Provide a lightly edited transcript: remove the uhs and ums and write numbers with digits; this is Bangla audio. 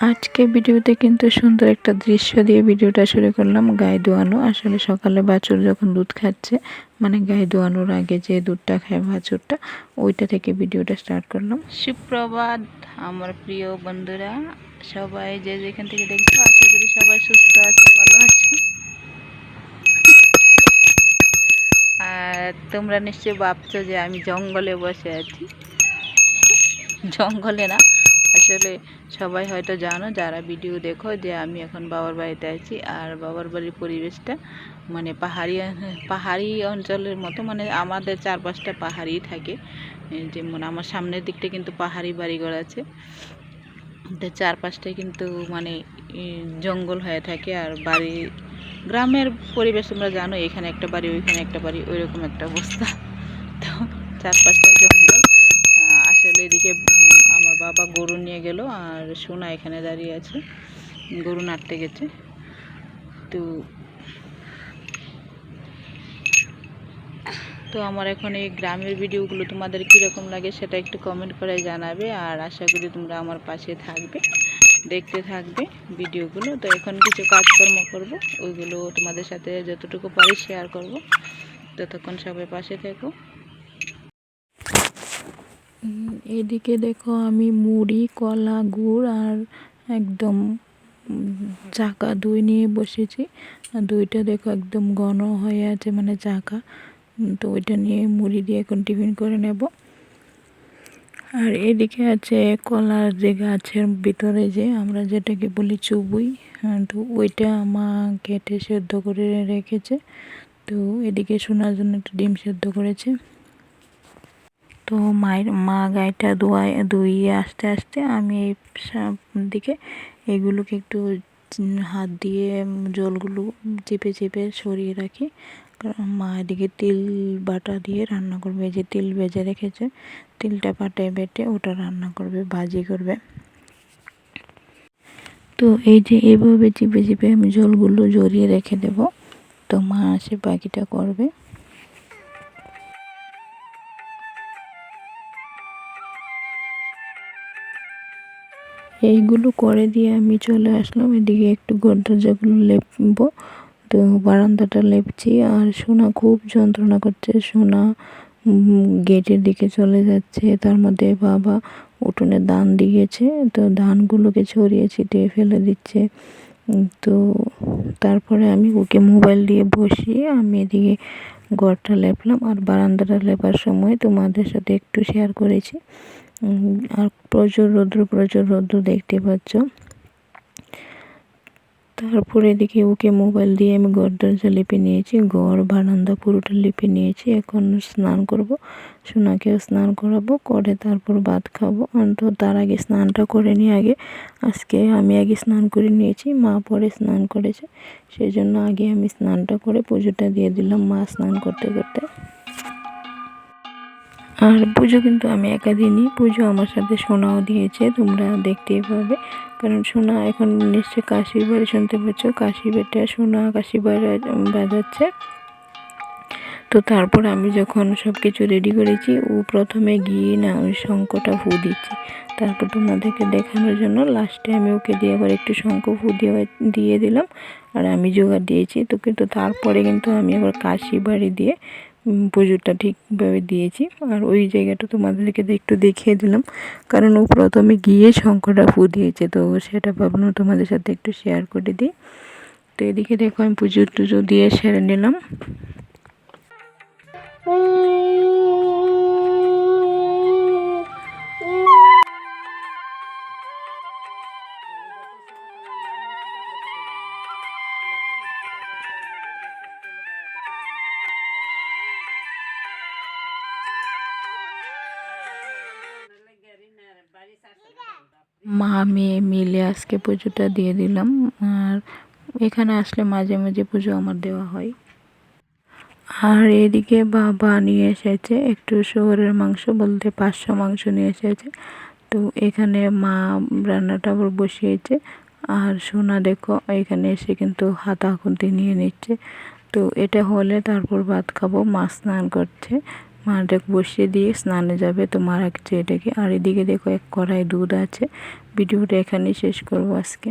আজকে ভিডিওতে কিন্তু সুন্দর একটা দৃশ্য দিয়ে ভিডিওটা শুরু করলাম। গায়ে দোয়ানো, আসলে সকালে বাছুর যখন দুধ খাচ্ছে, মানে গায়ে দোয়ানোর আগে যে দুধটা খায় বাছুরটা, ওইটা থেকে ভিডিওটা স্টার্ট করলাম। সুপ্রভাত আমার প্রিয় বন্ধুরা, সবাই যে যেখান থেকে দেখছো, আশা করি সবাই সুস্থ আছো, ভালো আছো। আর তোমরা নিশ্চয়ই ভাবছো যে আমি জঙ্গলে বসে আছি। জঙ্গলে না, আসলে সবাই হয়তো জানো যারা ভিডিও দেখো যে আমি এখন বাবার বাড়িতে আছি। আর বাবার বাড়ির পরিবেশটা মানে পাহাড়ি অঞ্চলের মতো, মানে আমাদের চারপাশটা পাহাড়ি থাকে। যেমন আমার সামনের দিকটা কিন্তু পাহাড়ি বাড়িঘর আছে, তো চারপাশটাই কিন্তু মানে জঙ্গল হয়ে থাকে। আর বাড়ি গ্রামের পরিবেশ তোমরা জানো, এখানে একটা বাড়ি ওইখানে একটা বাড়ি, ওইরকম একটা অবস্থা। তো চারপাশটা জঙ্গল। আসলে এদিকে আমার বাবা গরু নিয়ে গেল, আর সোনা এখানে দাঁড়িয়ে আছে, গরু নাড়তে গেছে। তো আমার এখন এই গ্রামের ভিডিওগুলো তোমাদের কীরকম লাগে সেটা একটু কমেন্ট করে জানাবে। আর আশা করি তোমরা আমার পাশে থাকবে, দেখতে থাকবে ভিডিওগুলো। তো এখন কিছু কাজকর্ম করব, ওইগুলো তোমাদের সাথে যতটুকু পারি শেয়ার করব। ততক্ষণ সবাই পাশে থেকো। এদিকে দেখো আমি মুড়ি, কলা, গুড় আর একদম চাকা দই নিয়ে বসেছি। আর দইটা দেখো একদম ঘন হয়ে আছে, মানে চাকা। তো ওইটা নিয়ে মুড়ি দিয়ে এখন টিফিন করে নেব। আর এদিকে আছে কলার যে গাছের ভিতরে যে আমরা যেটাকে বলি চুবুই, তো ওইটা মা কেটে সেদ্ধ করে রেখেছে। তো এদিকে শোনার জন্য একটা ডিম সেদ্ধ করেছে। তো মা গাইটা ধুইয়ে আস্তে আস্তে আমি এই দিকে এগুলোকে একটু হাত দিয়ে জলগুলো চেপে চেপে সরিয়ে রাখি। কারণ মা এদিকে তিল বাটা দিয়ে রান্না করবে, যে তিল ভেজে রেখেছে, তিলটা পাটায় বেটে ওটা রান্না করবে, ভাজি করবে। তো এই যে এইভাবে চিপে চিপে আমি জলগুলো জড়িয়ে রেখে দেব, তো মা আসে বাকিটা করবে। এইগুলো করে দিয়ে আমি চলে আসলাম এদিকে, একটু ঘর দরজাগুলো লেপবো। তো বারান্দাটা লেপছি। আর সোনা খুব যন্ত্রণা করছে, সোনা গেটের দিকে চলে যাচ্ছে। তার মধ্যে বাবা উঠোনে ধান দিয়েছে, তো ধানগুলোকে ছড়িয়ে ছিটিয়ে ফেলে দিচ্ছে। তো তারপরে আমি ওকে মোবাইল দিয়ে বসিয়ে আমি এদিকে ঘরটা লেপলাম। আর বারান্দাটা লেপার সময় তোমাদের সাথে একটু শেয়ার করেছি। আর প্রচুর রৌদ্র দেখতে পাচ্ছ। তারপরে এদিকে ওকে মোবাইল দিয়ে আমি ঘর দরজা লিপে নিয়েছি, ঘর বারান্দা পুরোটা লিপে নিয়েছি। এখন স্নান করব, সোনাকেও স্নান করাবো, করে তারপর ভাত খাবো। তো তার আগে স্নানটা করে নিই আগে। আজকে আমি আগে স্নান করে নিয়েছি, মা পরে স্নান করেছে, সেই জন্য আগে আমি স্নানটা করে পুজোটা দিয়ে দিলাম মা স্নান করতে করতে। আর পুজো কিন্তু আমি একা দিইনি, পুজো আমার সাথে সোনাও দিয়েছে, তোমরা দেখতেই পাবে। কারণ সোনা এখন নিশ্চয়ই কাশির বাড়ি শুনতে পাচ্ছ, কাশি বেটে সোনা কাশি বাজাচ্ছে। তো তারপর আমি যখন সব কিছু রেডি করেছি, ও প্রথমে গিয়ে না ওই শঙ্খটা ফু দিচ্ছি। তারপর তোমাদেরকে দেখানোর জন্য লাস্টে আমি ওকে দিয়ে আবার একটু শঙ্খ ফু দিয়ে দিলাম। আর আমি জোগাড় দিয়েছি তো, কিন্তু তারপরে কিন্তু আমি আবার কাশি বাড়ি দিয়ে পুজোটা ঠিকভাবে দিয়েছি। আর ওই জায়গাটা তোমাদেরকে একটু দেখিয়ে দিলাম, কারণ ও প্রথমে গিয়ে শঙ্খটা ফু দিয়েছে, তো সেটা ভাবলাম তোমাদের সাথে একটু শেয়ার করে দিই। তো এদিকে দেখো আমি পুজো দিয়ে সেরে নিলাম। মা মেয়ে মিলে আজকে পুজোটা দিয়ে দিলাম। আর এখানে আসলে মাঝে মাঝে পুজো আমার দেওয়া হয়। আর এদিকে বাবা নিয়ে এসেছে একটু শুয়োরের মাংস, বলতে 500 মাংস নিয়ে এসেছে। তো এখানে মা রান্নাটা আবার বসিয়েছে। আর সোনা দেখো এখানে এসে কিন্তু হাতা খুন্তি নিয়ে নিচ্ছে। তো এটা হলে তারপর ভাত খাবো। মা স্নান করছে, মাটাকে বসিয়ে দিয়ে স্নানে যাবে, তো মা রাখছে এটাকে। আর এদিকে দেখো এক কড়াই দুধ আছে। ভিডিওটা এখানেই শেষ করবো আজকে।